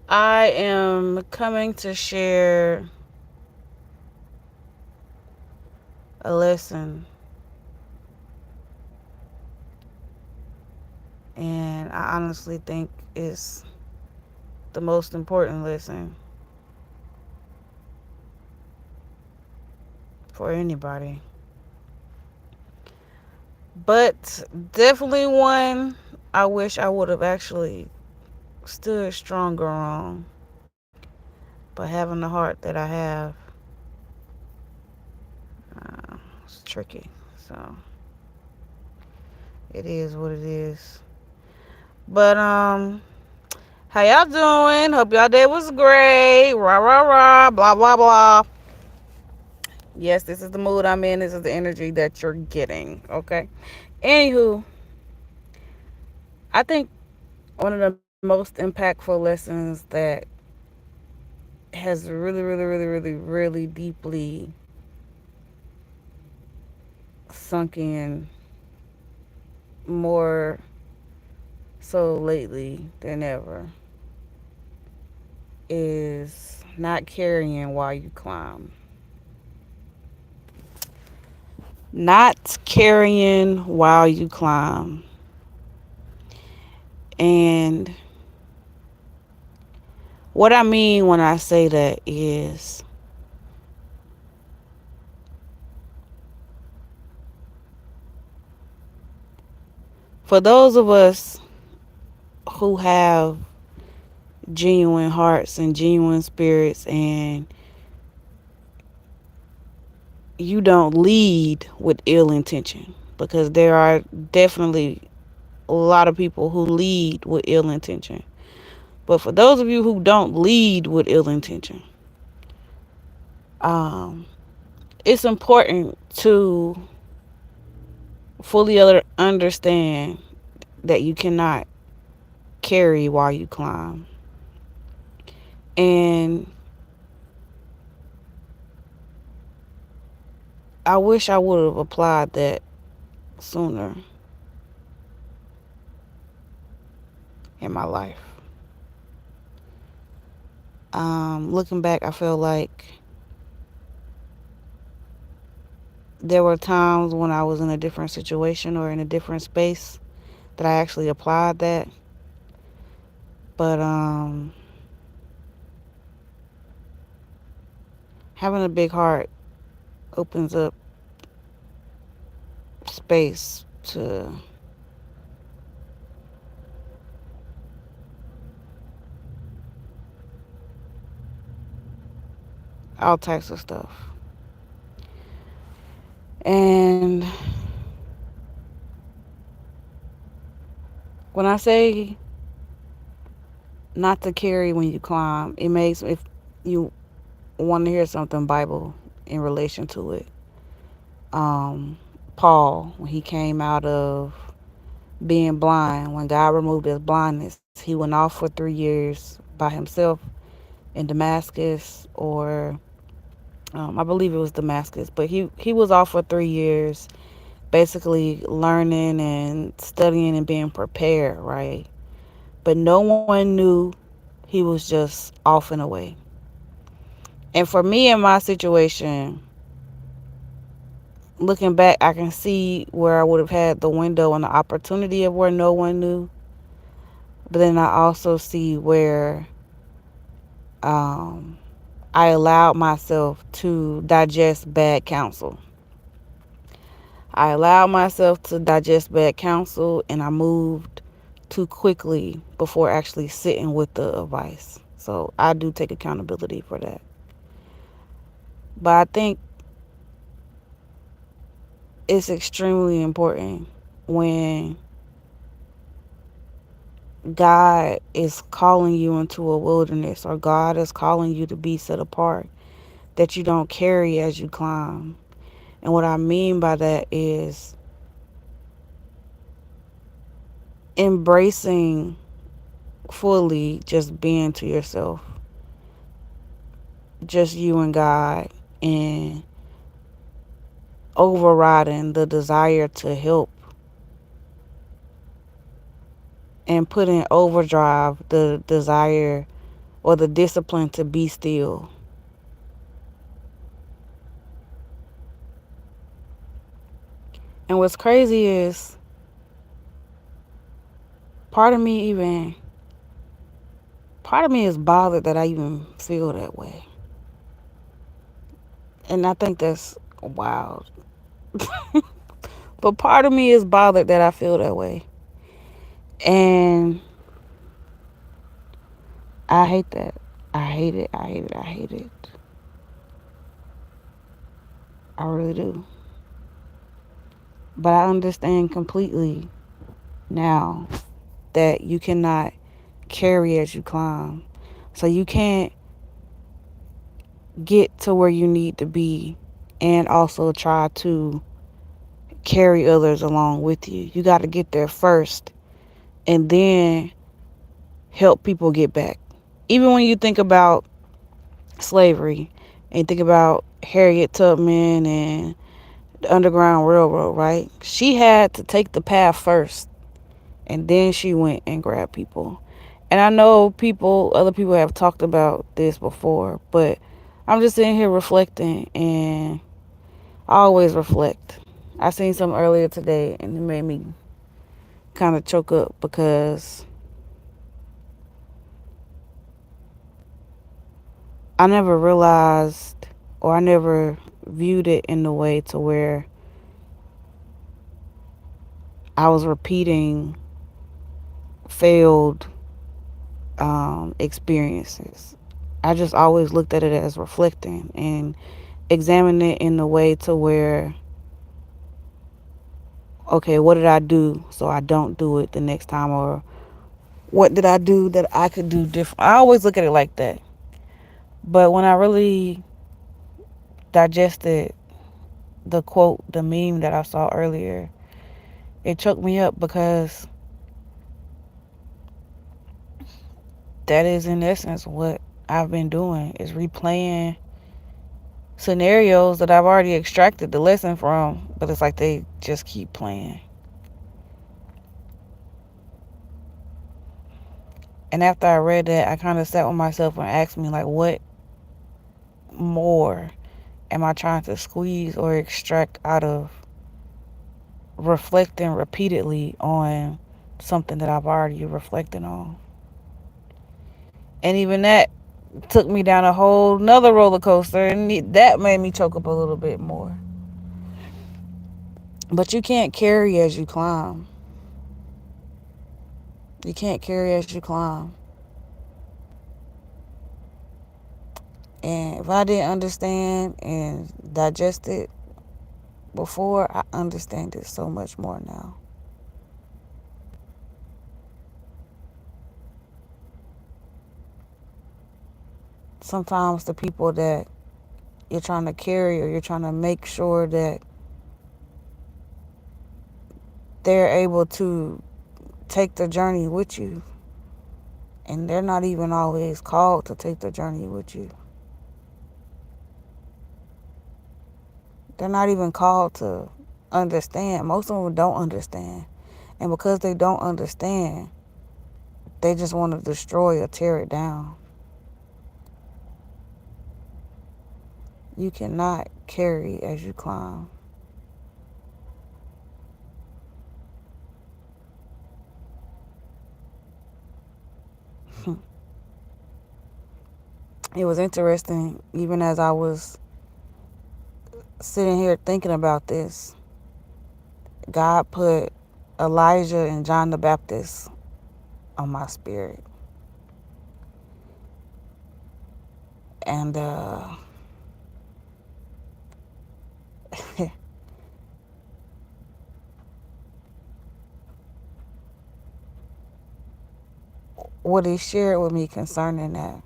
I am coming to share a lesson, and I honestly think it's the most important lesson for anybody. But definitely one I wish I would have actually stood stronger on. But having the heart that I have, it's tricky. So it is what it is. But how y'all doing? Hope y'all day was great. Rah rah rah. Blah blah blah. Yes, this is the mood I'm in. This is the energy that you're getting. Okay. Anywho, I think one of the most impactful lessons that has really deeply sunk in more so lately than ever is not carrying while you climb. Not carrying while you climb. And what I mean when I say that is for those of us who have genuine hearts and genuine spirits, and you don't lead with ill intention, because there are definitely a lot of people who lead with ill intention. But for those of you who don't lead with ill intention, um, it's important to fully understand that you cannot carry while you climb. And I wish I would have applied that sooner in my life. Looking back, I feel like there were times when I was in a different situation or in a different space that I actually applied that. But having a big heart opens up space to all types of stuff. And when I say not to carry when you climb, it makes, if you want to hear something Bible in relation to it, um, Paul, when he came out of being blind, when God removed his blindness, he went off for 3 years by himself in Damascus, or I believe it was Damascus, but he was off for 3 years, basically learning and studying and being prepared, right? But no one knew he was just off and away. And for me in my situation, looking back, I can see where I would have had the window and the opportunity of where no one knew. But then I also see where um, I allowed myself to digest bad counsel. I allowed myself to digest bad counsel, and I moved too quickly before actually sitting with the advice. So I do take accountability for that. But I think it's extremely important when God is calling you into a wilderness, or God is calling you to be set apart, that you don't carry as you climb. And what I mean by that is embracing fully just being to yourself, just you and God, and overriding the desire to help and put in overdrive the desire or the discipline to be still. And what's crazy is part of me even part of me is bothered that I even feel that way. And I think that's wild. But part of me is bothered that I feel that way. And I hate that. I hate it. I hate it. I hate it. I really do. But I understand completely now that you cannot carry as you climb. So you can't get to where you need to be and also try to carry others along with you. You got to get there first and then help people get back. Even when you think about slavery and think about Harriet Tubman and the Underground Railroad, right? She had to take the path first and then she went and grabbed people. And I know other people have talked about this before, but I'm just sitting here reflecting, and I always reflect. I seen some earlier today and it made me kind of choke up because I never realized or I never viewed it in the way to where I was repeating failed experiences. I just always looked at it as reflecting and examining it in the way to where, okay, what did I do so I don't do it the next time, or what did I do that I could do different? I always look at it like that. But when I really digested the quote, the meme that I saw earlier, it choked me up because that is in essence what I've been doing, is replaying scenarios that I've already extracted the lesson from, but it's like they just keep playing. And after I read that, I kind of sat with myself and asked me, like, what more am I trying to squeeze or extract out of reflecting repeatedly on something that I've already reflected on? And even that took me down a whole nother roller coaster, and that made me choke up a little bit more. But you can't carry as you climb. You can't carry as you climb. And if I didn't understand and digest it before, I understand it so much more now. Sometimes the people that you're trying to carry, or you're trying to make sure that they're able to take the journey with you, and they're not even always called to take the journey with you. They're not even called to understand. Most of them don't understand. And because they don't understand, they just want to destroy or tear it down. You cannot carry as you climb. It was interesting, even as I was sitting here thinking about this, God put Elijah and John the Baptist on my spirit. And what he shared with me concerning that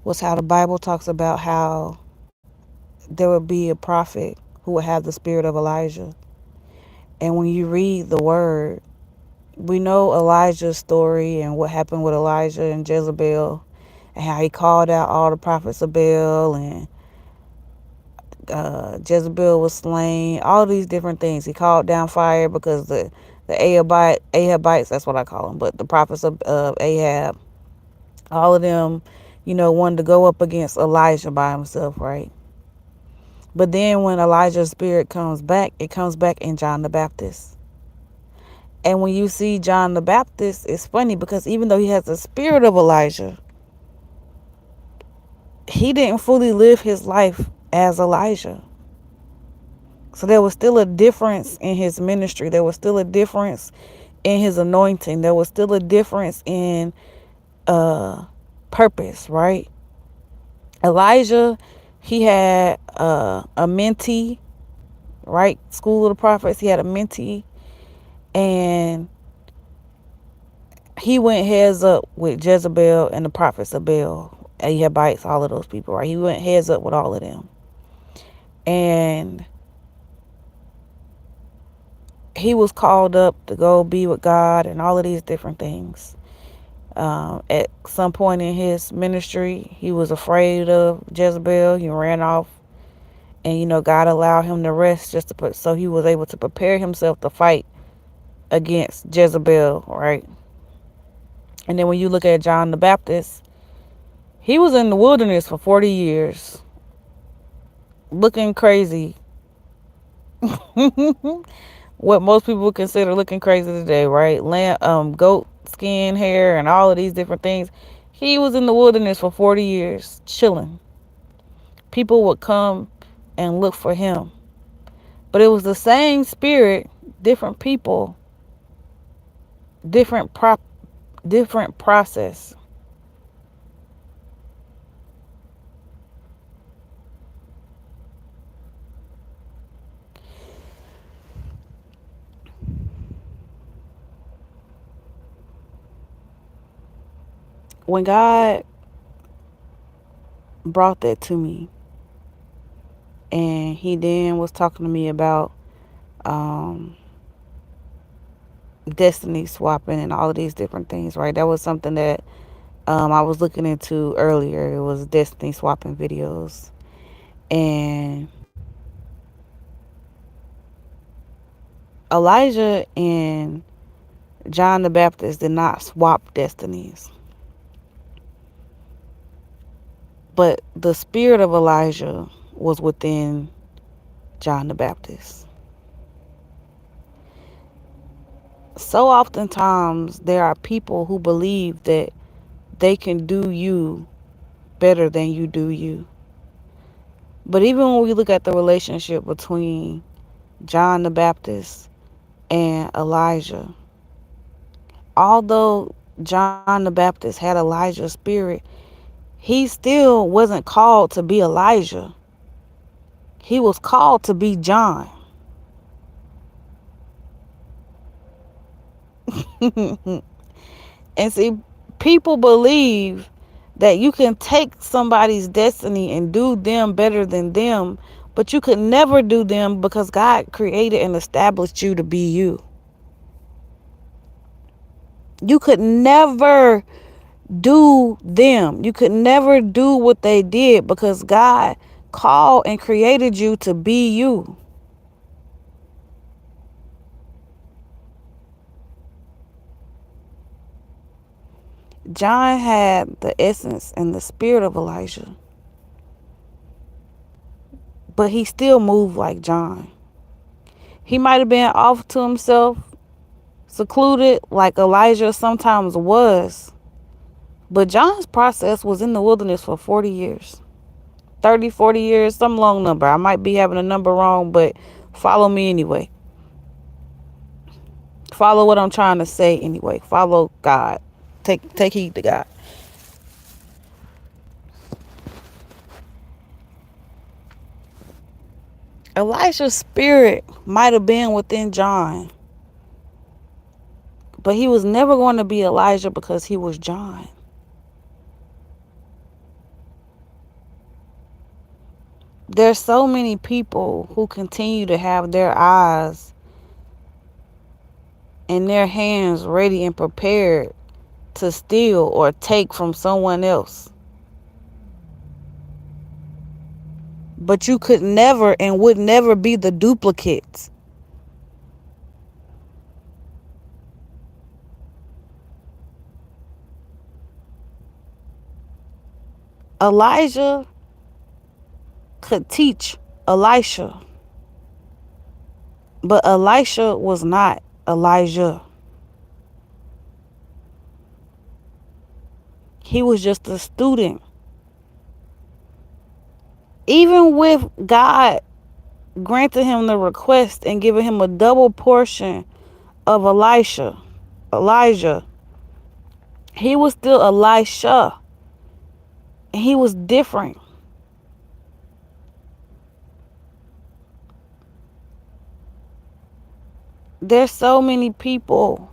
was how the Bible talks about how there would be a prophet who would have the spirit of Elijah. And when you read the word, we know Elijah's story and what happened with Elijah and Jezebel, and how he called out all the prophets of Baal, and Jezebel was slain, all these different things. He called down fire because the the Ahabites, that's what I call them, but the prophets of Ahab, all of them, wanted to go up against Elijah by himself, right? But then when Elijah's spirit comes back, it comes back in John the Baptist. And when you see John the Baptist, it's funny because even though he has the spirit of Elijah, he didn't fully live his life as Elijah. So there was still a difference in his ministry. There was still a difference in his anointing. There was still a difference in purpose, right? Elijah, he had a mentee, right? School of the prophets, he had a mentee, and he went heads up with Jezebel and the prophets of Baal, Ahabites, all of those people, right? He went heads up with all of them. And he was called up to go be with God and all of these different things. At some point in his ministry, he was afraid of Jezebel. He ran off, and God allowed him to rest so he was able to prepare himself to fight against Jezebel, right? And then when you look at John the Baptist, he was in the wilderness for 40 years, looking crazy. What most people would consider looking crazy today, right? Goat skin, hair, and all of these different things. He was in the wilderness for 40 years, chilling. People would come and look for him. But it was the same spirit, different people, different process. When God brought that to me, and he then was talking to me about destiny swapping and all of these different things, right? That was something that I was looking into earlier. It was destiny swapping videos. And Elijah and John the Baptist did not swap destinies. But the spirit of Elijah was within John the Baptist. So oftentimes there are people who believe that they can do you better than you do you. But even when we look at the relationship between John the Baptist and Elijah, although John the Baptist had Elijah's spirit, he still wasn't called to be Elijah. He was called to be John. And see, people believe that you can take somebody's destiny and do them better than them, but you could never do them because God created and established you to be you. You could never do them. You could never do what they did because God called and created you to be you. John had the essence and the spirit of Elijah, but he still moved like John. He might have been off to himself, secluded like Elijah sometimes was, but John's process was in the wilderness for 40 years. 30, 40 years, some long number. I might be having a number wrong, but follow me anyway. Follow what I'm trying to say anyway. Follow God. Take heed to God. Elijah's spirit might have been within John, but he was never going to be Elijah because he was John. There's so many people who continue to have their eyes and their hands ready and prepared to steal or take from someone else. But you could never and would never be the duplicates. Elijah could teach Elisha, but Elisha was not Elijah. He was just a student. Even with God granting him the request and giving him a double portion of Elijah, he was still Elisha. And he was different. There's so many people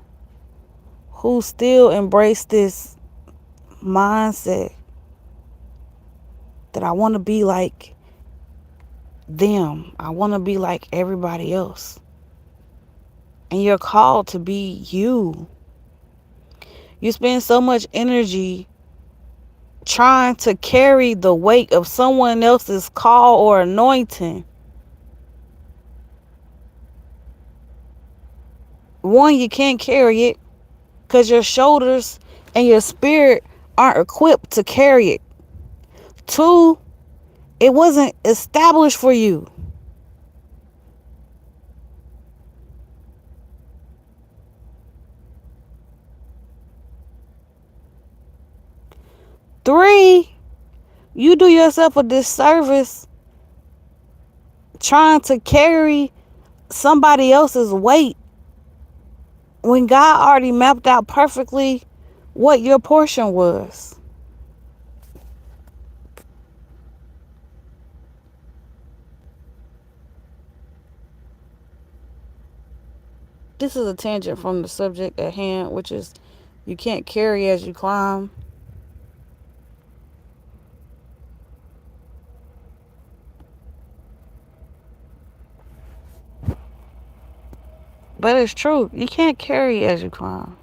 who still embrace this mindset that I want to be like them. I want to be like everybody else. And you're called to be you. You spend so much energy trying to carry the weight of someone else's call or anointing. One, you can't carry it because your shoulders and your spirit aren't equipped to carry it. Two, it wasn't established for you. Three, you do yourself a disservice trying to carry somebody else's weight when God already mapped out perfectly what your portion was. This is a tangent from the subject at hand, which is you can't carry as you climb. But it's true. You can't carry as you climb.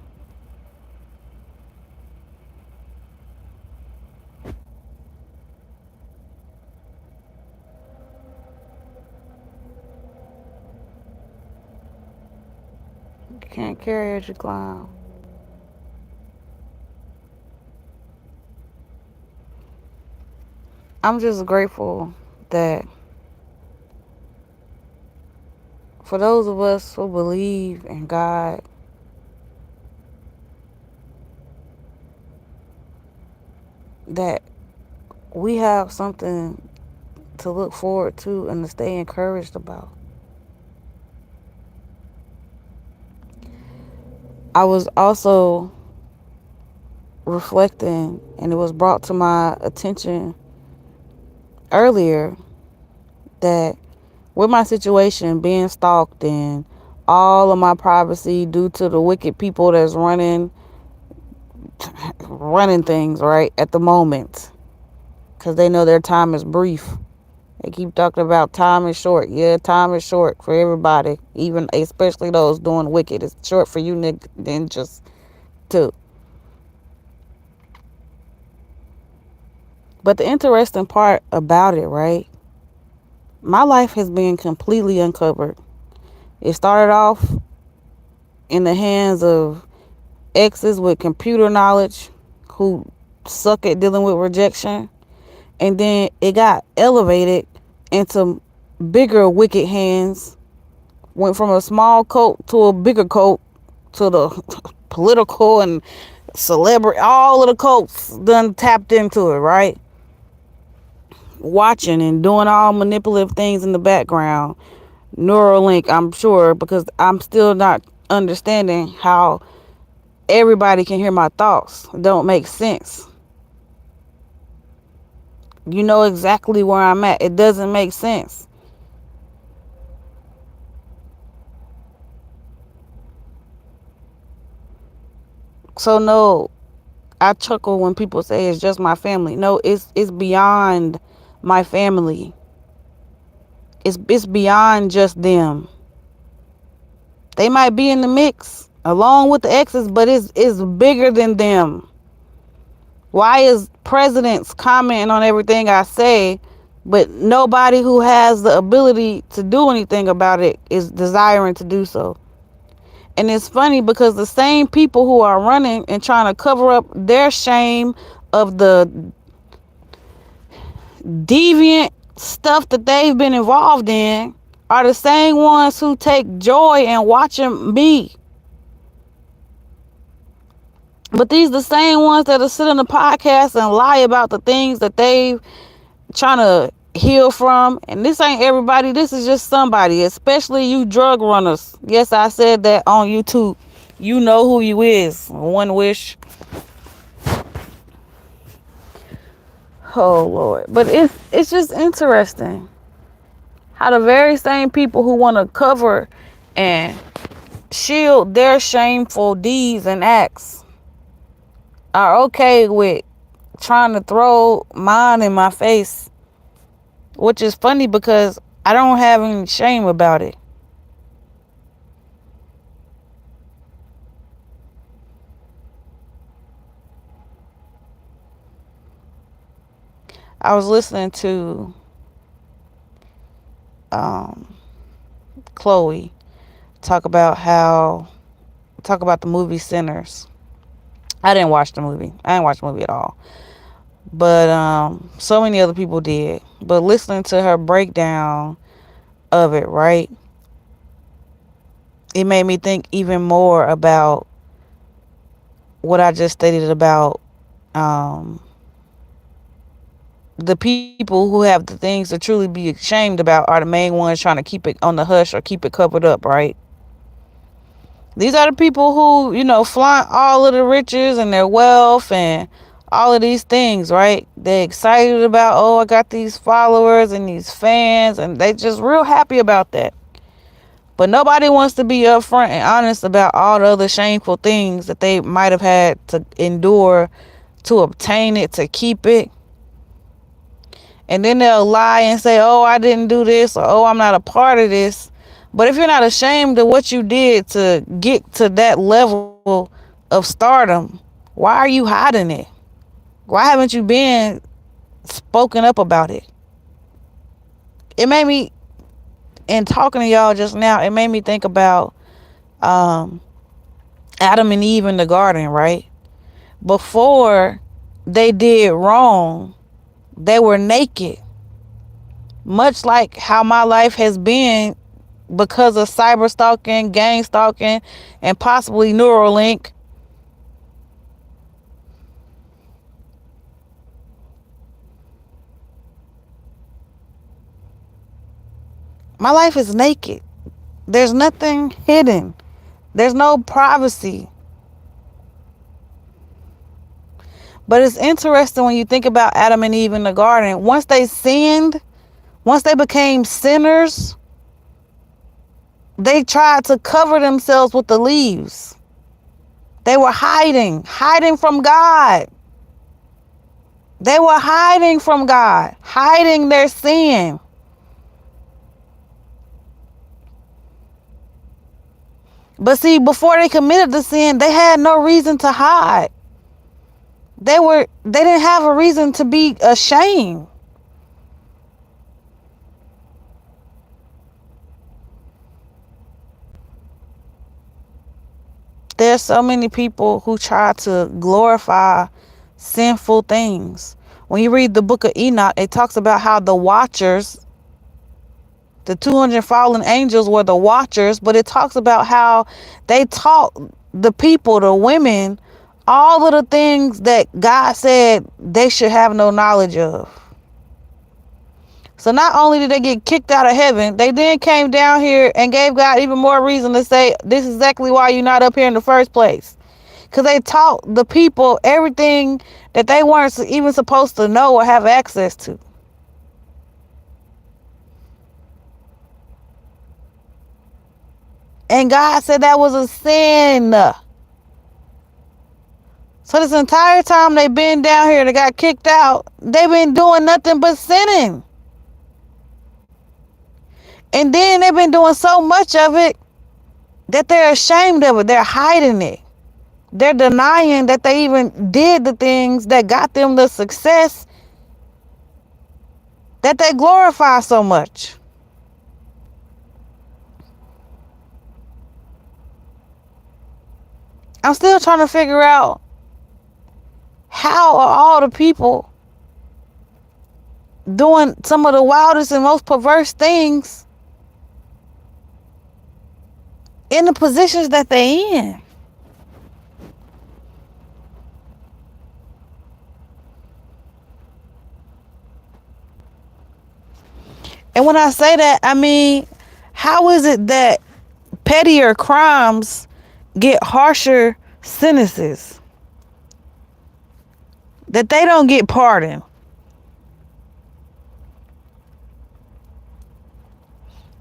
You can't carry as you climb. I'm just grateful that for those of us who believe in God, that we have something to look forward to and to stay encouraged about. I was also reflecting, and it was brought to my attention earlier that with my situation being stalked and all of my privacy due to the wicked people that's running things right at the moment, because they know their time is brief. They keep talking about time is short. Yeah, time is short for everybody, even especially those doing wicked. It's short for you, Nick, then just too. But the interesting part about it, right? My life has been completely uncovered. It started off in the hands of exes with computer knowledge who suck at dealing with rejection. And then it got elevated into bigger wicked hands. Went from a small coat to a bigger coat to the political and celebrity. All of the coats done tapped into it, right? Watching and doing all manipulative things in the background. Neuralink, I'm sure, because I'm still not understanding how everybody can hear my thoughts. It don't make sense. You know exactly where I'm at. It doesn't make sense. So no, I chuckle when people say it's just my family. No, it's beyond my family. It's beyond just them. They might be in the mix along with the exes, but it's bigger than them. Why is presidents commenting on everything I say, but nobody who has the ability to do anything about it is desiring to do so? And it's funny because the same people who are running and trying to cover up their shame of the deviant stuff that they've been involved in are the same ones who take joy in watching me. But these the same ones that'll sit on the podcast and lie about the things that they trying to heal from. And this ain't everybody. This is just somebody, especially you drug runners. Yes, I said that on YouTube. You know who you is. One wish. Oh Lord. But it's just interesting how the very same people who want to cover and shield their shameful deeds and acts are okay with trying to throw mine in my face, which is funny because I don't have any shame about it. I was listening to Chloe talk about the movie Sinners. I didn't watch the movie. I didn't watch the movie at all. But so many other people did. But listening to her breakdown of it, right? It made me think even more about what I just stated about the people who have the things to truly be ashamed about are the main ones trying to keep it on the hush or keep it covered up, right? These are the people who, flaunt all of the riches and their wealth and all of these things, right? They're excited about, oh, I got these followers and these fans, and they just real happy about that. But nobody wants to be upfront and honest about all the other shameful things that they might have had to endure to obtain it, to keep it. And then they'll lie and say, oh, I didn't do this, or oh, I'm not a part of this. But if you're not ashamed of what you did to get to that level of stardom, why are you hiding it? Why haven't you been spoken up about it? It made me, in talking to y'all just now, it made me think about Adam and Eve in the garden, right? Before they did wrong, they were naked. Much like how my life has been because of cyber stalking, gang stalking, and possibly Neuralink. My life is naked. There's nothing hidden. There's no privacy. But it's interesting when you think about Adam and Eve in the garden. Once they sinned, once they became sinners, they tried to cover themselves with the leaves. They were hiding from God. They were hiding from God, hiding their sin. But see, before they committed the sin, they had no reason to hide. They didn't have a reason to be ashamed. There's so many people who try to glorify sinful things. When you read the book of Enoch, it talks about how the watchers, the 200 fallen angels were the watchers, but it talks about how they taught the people, the women, all of the things that God said they should have no knowledge of. So not only did they get kicked out of heaven, they then came down here and gave God even more reason to say, this is exactly why you're not up here in the first place. Because they taught the people everything that they weren't even supposed to know or have access to. And God said that was a sin. So this entire time they've been down here, they got kicked out, they've been doing nothing but sinning. And then they've been doing so much of it that they're ashamed of it. They're hiding it. They're denying that they even did the things that got them the success that they glorify so much. I'm still trying to figure out how are all the people doing some of the wildest and most perverse things in the positions that they in. And when I say that, I mean, how is it that pettier crimes get harsher sentences? That they don't get pardoned?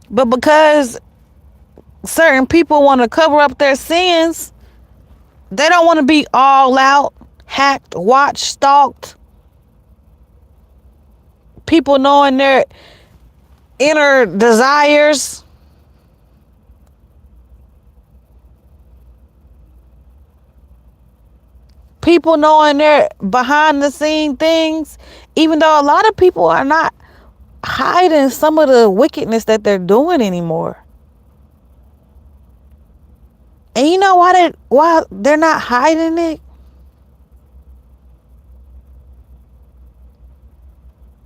But because certain people want to cover up their sins, they don't want to be all out, hacked, watched, stalked. People knowing their inner desires. People knowing their behind the scene things. Even though a lot of people are not hiding some of the wickedness that they're doing anymore. And you know why they're not hiding it?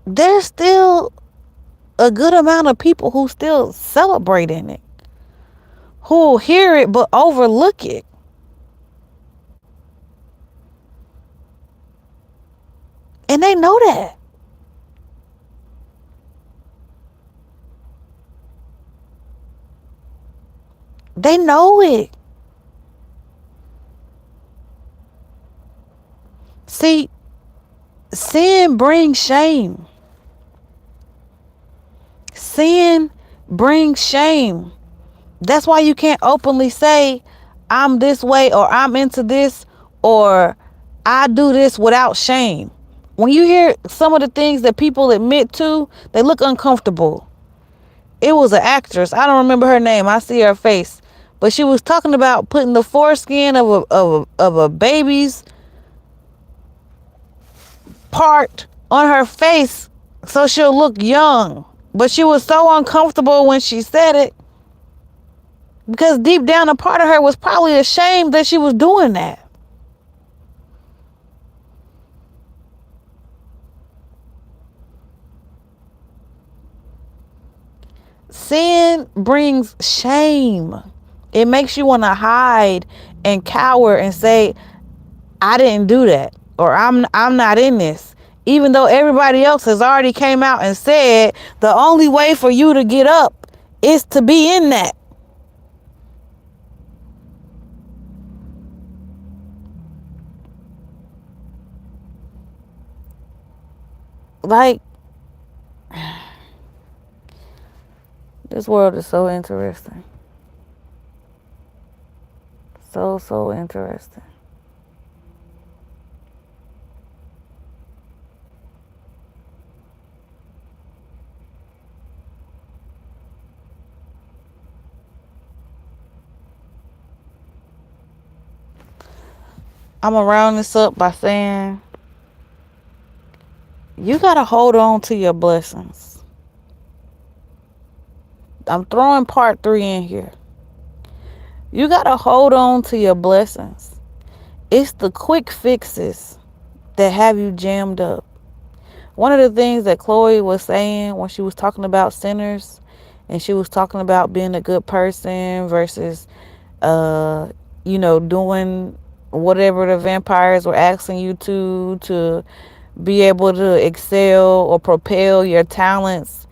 There's still a good amount of people who still celebrating it, who hear it but overlook it. And they know that. They know it. See, sin brings shame. Sin brings shame. That's why you can't openly say, I'm this way, or I'm into this, or I do this without shame. When you hear some of the things that people admit to, they look uncomfortable. It was an actress. I don't remember her name. I see her face. But she was talking about putting the foreskin of a baby's part on her face so she'll look young. But she was so uncomfortable when she said it, because deep down a part of her was probably ashamed that she was doing that. Sin brings shame. It makes you want to hide and cower and say, I didn't do that, or I'm not in this. Even though everybody else has already came out and said the only way for you to get up is to be in that. Like, this world is so interesting. So interesting. I'm gonna round this up by saying, you gotta hold on to your blessings. I'm throwing part 3 in here. You gotta hold on to your blessings. It's the quick fixes that have you jammed up. One of the things that Chloe was saying when she was talking about sinners, and she was talking about being a good person versus doing whatever the vampires were asking you to be able to excel or propel your talents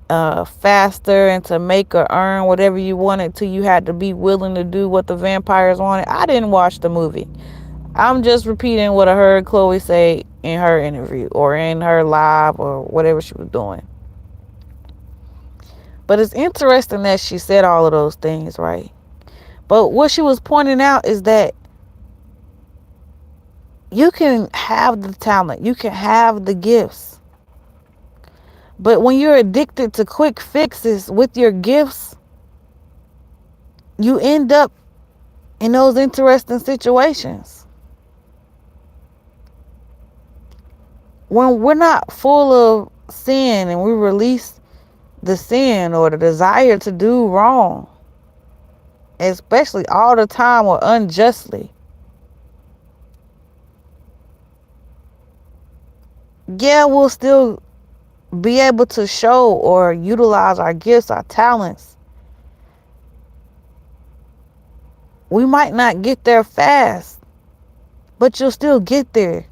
faster, and to make or earn whatever you wanted to, you had to be willing to do what the vampires wanted. I didn't watch the movie. I'm just repeating what I heard Chloe say in her interview or in her live or whatever she was doing. But it's interesting that she said all of those things, right? But what she was pointing out is that you can have the talent, you can have the gifts. But when you're addicted to quick fixes with your gifts, you end up in those interesting situations. When we're not full of sin and we release the sin or the desire to do wrong, especially all the time or unjustly, yeah, we'll still be able to show or utilize our gifts, our talents. We might not get there fast, but you'll still get there.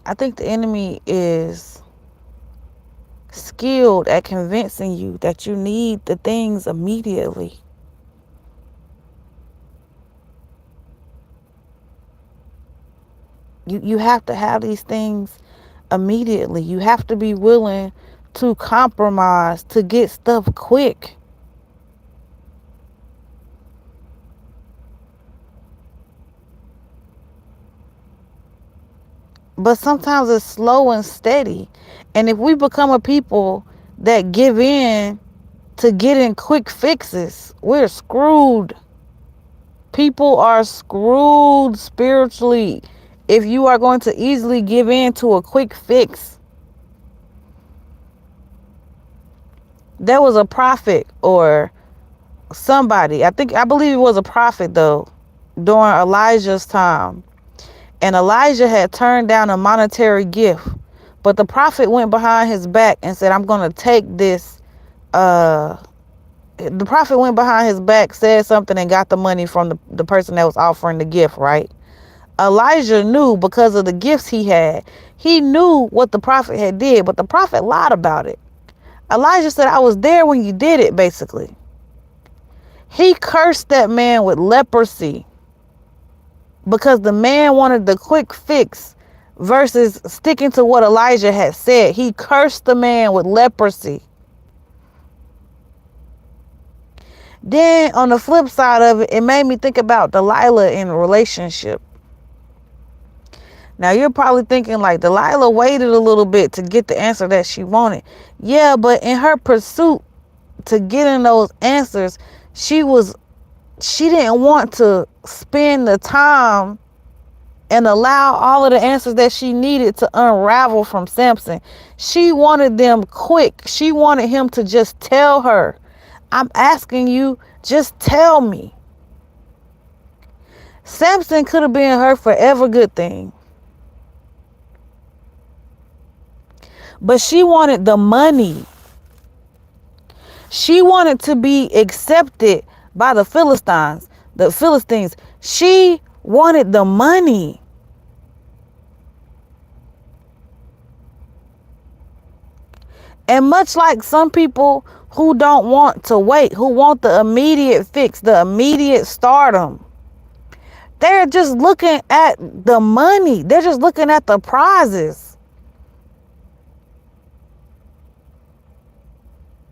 I think the enemy is skilled at convincing you that you need the things immediately. You have to have these things immediately. You have to be willing to compromise to get stuff quick. But sometimes it's slow and steady. And if we become a people that give in to getting quick fixes, we're screwed. People are screwed spiritually if you are going to easily give in to a quick fix. There was a prophet or somebody, I believe it was a prophet though, during Elijah's time. And Elijah had turned down a monetary gift. But the prophet went behind his back and said, I'm going to take this. The prophet went behind his back, said something, and got the money from the person that was offering the gift, right? Elijah knew because of the gifts he had. He knew what the prophet had did, but the prophet lied about it. Elijah said, I was there when you did it, basically. He cursed that man with leprosy because the man wanted the quick fix versus sticking to what Elijah had said. He cursed the man with leprosy. Then on the flip side of it, it made me think about Delilah in a relationship. Now you're probably thinking like Delilah waited a little bit to get the answer that she wanted. Yeah, but in her pursuit to getting those answers, she didn't want to spend the time and allow all of the answers that she needed to unravel from Samson. She wanted them quick. She wanted him to just tell her, I'm asking you, just tell me. Samson could have been her forever good thing. But she wanted the money. She wanted to be accepted by the Philistines. She wanted the money. And much like some people who don't want to wait, who want the immediate fix, the immediate stardom, they're just looking at the money. They're just looking at the prizes.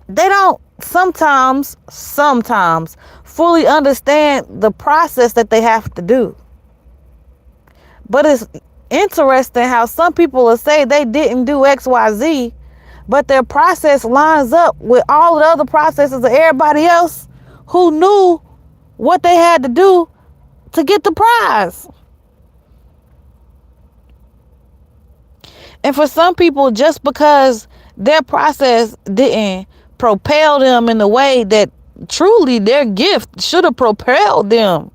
They don't sometimes fully understand the process that they have to do. But it's interesting how some people will say they didn't do XYZ, but their process lines up with all of the other processes of everybody else who knew what they had to do to get the prize. And for some people, just because their process didn't propel them in the way that truly their gift should have propelled them.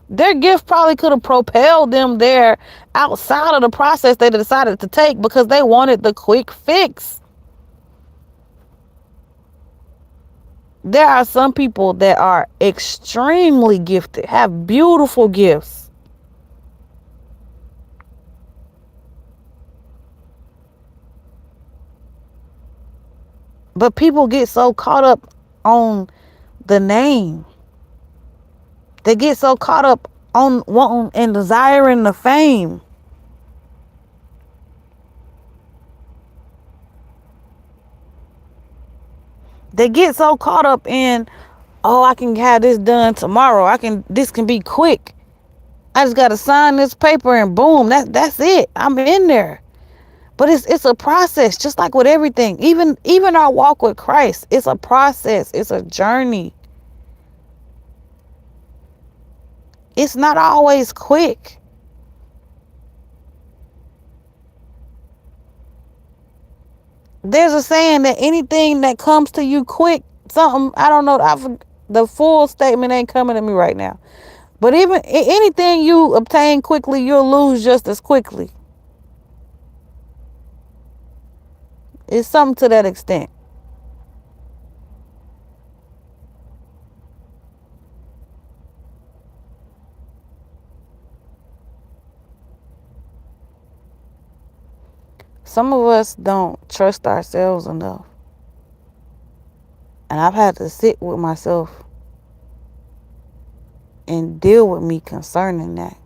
Their gift probably could have propelled them there outside of the process they decided to take because they wanted the quick fix. There are some people that are extremely gifted, have beautiful gifts. But people get so caught up on the name. They get so caught up on wanting and desiring the fame. They get so caught up in, oh, I can have this done tomorrow. This can be quick. I just got to sign this paper and boom, that's it. I'm in there. But it's a process, just like with everything. Even our walk with Christ, it's a process. It's a journey. It's not always quick. There's a saying that anything that comes to you quick, something, I don't know, The full statement ain't coming to me right now. But even anything you obtain quickly, you'll lose just as quickly. It's something to that extent. Some of us don't trust ourselves enough. And I've had to sit with myself and deal with me concerning that.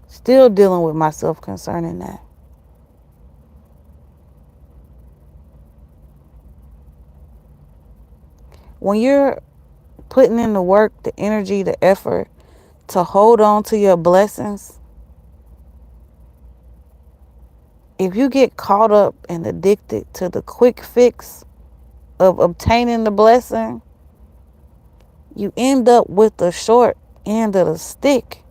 Still dealing with myself concerning that. When you're putting in the work, the energy, the effort to hold on to your blessings, if you get caught up and addicted to the quick fix of obtaining the blessing, you end up with the short end of the stick.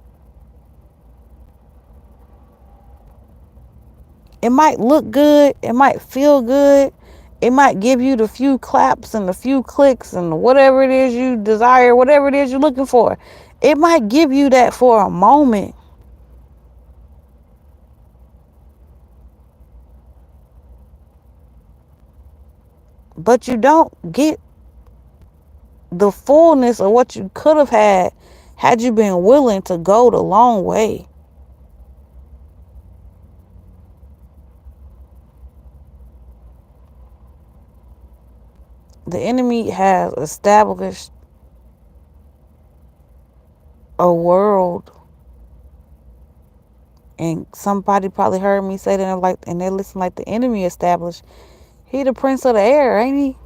It might look good, it might feel good, it might give you the few claps and the few clicks and whatever it is you desire, whatever it is you're looking for. It might give you that for a moment. But you don't get the fullness of what you could have had you been willing to go the long way. The enemy has established a world, and somebody probably heard me say that, like, and they listen, like, the enemy established. He the prince of the air, ain't he?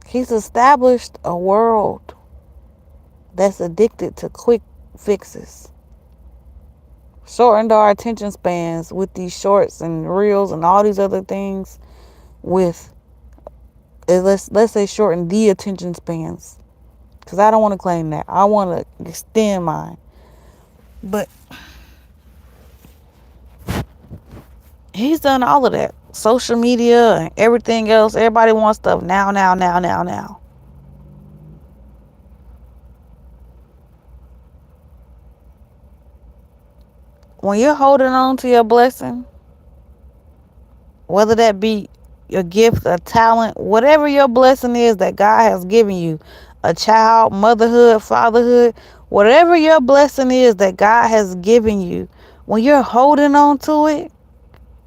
He's established a world that's addicted to quick fixes. Shortened our attention spans with these shorts and reels and all these other things. With let's say shorten the attention spans, because I don't want to claim that. I want to extend mine. But he's done all of that. Social media and everything else. Everybody wants stuff now, now, now, now, now. When you're holding on to your blessing, whether that be your gift, a talent, whatever your blessing is that God has given you, a child, motherhood, fatherhood, whatever your blessing is that God has given you, when you're holding on to it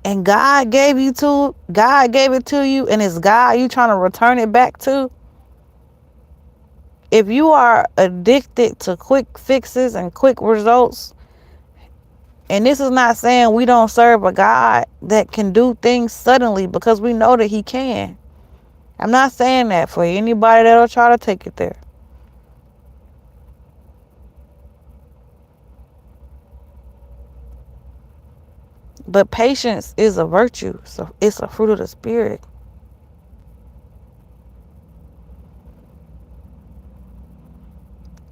and God gave it to you, and it's God you trying to return it back to, if you are addicted to quick fixes and quick results, and this is not saying we don't serve a God that can do things suddenly, because we know that he can. I'm not saying that for anybody that'll try to take it there. But patience is a virtue. So it's a fruit of the spirit.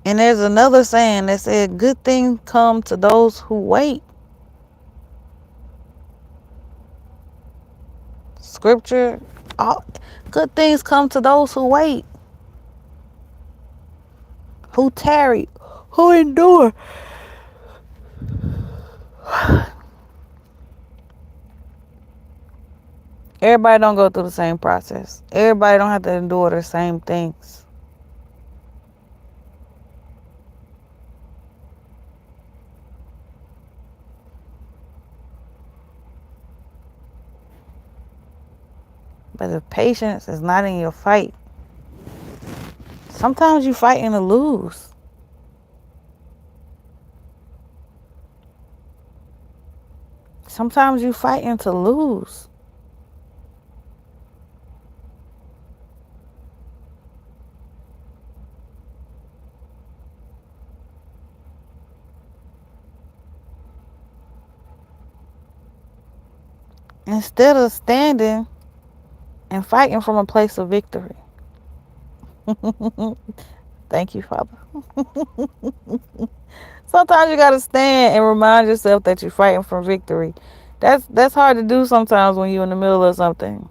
And there's another saying that said, good things come to those who wait. Scripture, all good things come to those who wait, who tarry, who endure. Everybody don't go through the same process. Everybody don't have to endure the same things. But if patience is not in your fight, sometimes you fighting to lose. Sometimes you fighting to lose. Instead of standing and fighting from a place of victory. Thank you, Father. Sometimes you gotta stand and remind yourself that you're fighting for victory. That's hard to do sometimes when you're in the middle of something.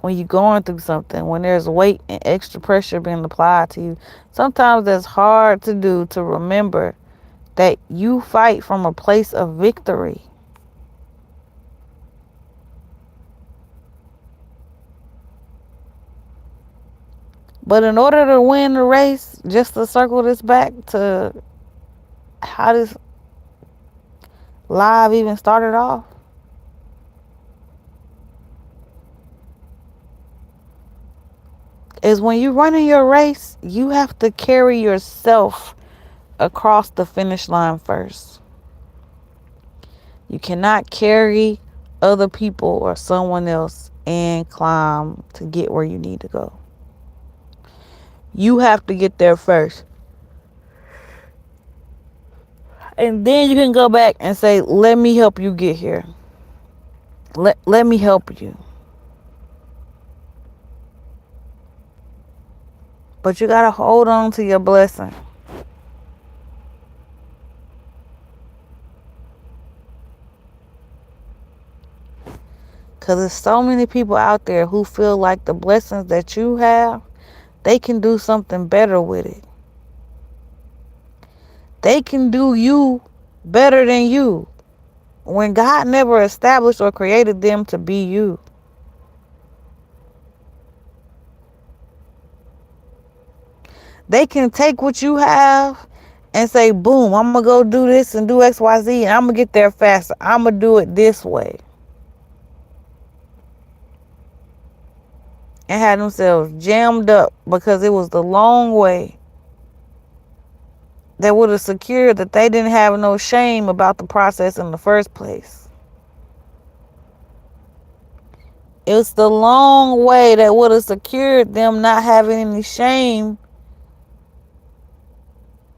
When you're going through something, when there's weight and extra pressure being applied to you. Sometimes that's hard to do, to remember that you fight from a place of victory. But in order to win the race, just to circle this back to how this live even started off, is when you're running your race, you have to carry yourself across the finish line first. You cannot carry other people or someone else and climb to get where you need to go. You have to get there first. And then you can go back and say, let me help you get here. Let me help you. But you got to hold on to your blessing. Because there's so many people out there who feel like the blessings that you have, they can do something better with it. They can do you better than you, when God never established or created them to be you. They can take what you have and say, boom, I'm going to go do this and do X, Y, Z, and I'm going to get there faster. I'm going to do it this way. And had themselves jammed up because it was the long way that would have secured that they didn't have no shame about the process in the first place. It's the long way that would have secured them not having any shame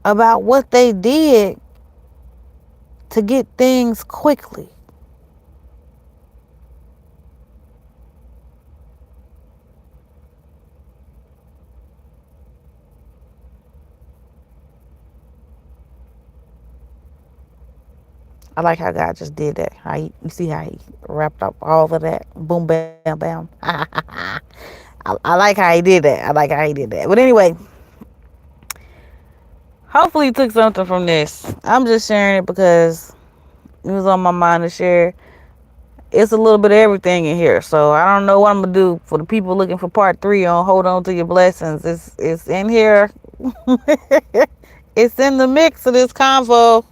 about what they did to get things quickly. I like how God just did that. You see how he wrapped up all of that. Boom, bam, bam. I like how he did that. I like how he did that. But anyway, hopefully you took something from this. I'm just sharing it because it was on my mind to share. It's a little bit of everything in here. So I don't know what I'm going to do for the people looking for part 3 on Hold On To Your Blessings. It's in here. It's in the mix of this convo.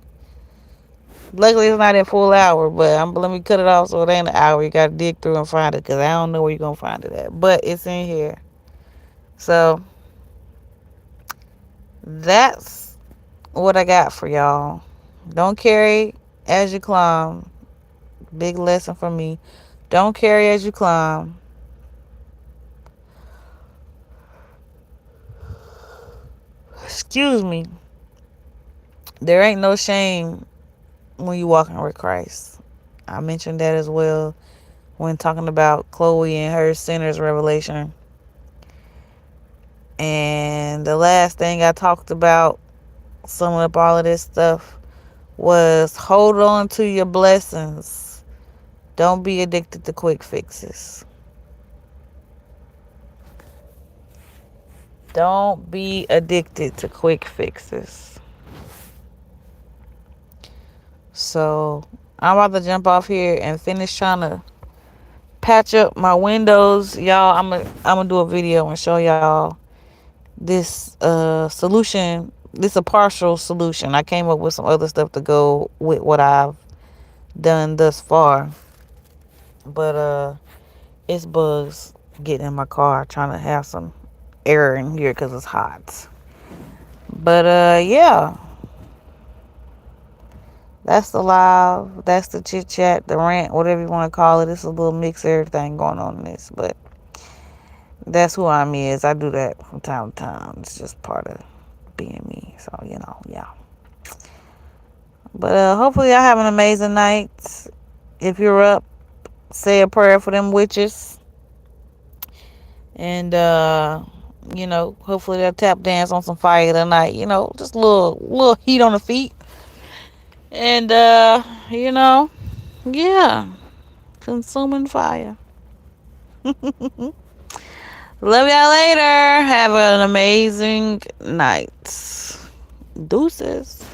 Luckily, it's not in full hour, but let me cut it off so it ain't an hour. You got to dig through and find it because I don't know where you're going to find it at. But it's in here. So that's what I got for y'all. Don't carry as you climb. Big lesson from me. Don't carry as you climb. Excuse me. There ain't no shame when you walking with Christ. I mentioned that as well when talking about Chloe and her sinner's revelation. And the last thing I talked about, summing up all of this stuff, was hold on to your blessings. Don't be addicted to quick fixes. Don't be addicted to quick fixes. So I'm about to jump off here and finish trying to patch up my windows. Y'all, I'm gonna do a video and show y'all this solution. This is a partial solution. I came up with some other stuff to go with what I've done thus far. But it's bugs getting in my car trying to have some air in here because it's hot. But yeah. That's the live. That's the chit chat, the rant, whatever you want to call it. It's a little mix of everything going on in this. But that's who I'm is. I do that from time to time. It's just part of being me. So, yeah. But hopefully y'all have an amazing night. If you're up, say a prayer for them witches. And Hopefully they'll tap dance on some fire tonight. Just a little heat on the feet. And yeah, consuming fire. Love y'all later. Have an amazing night. Deuces.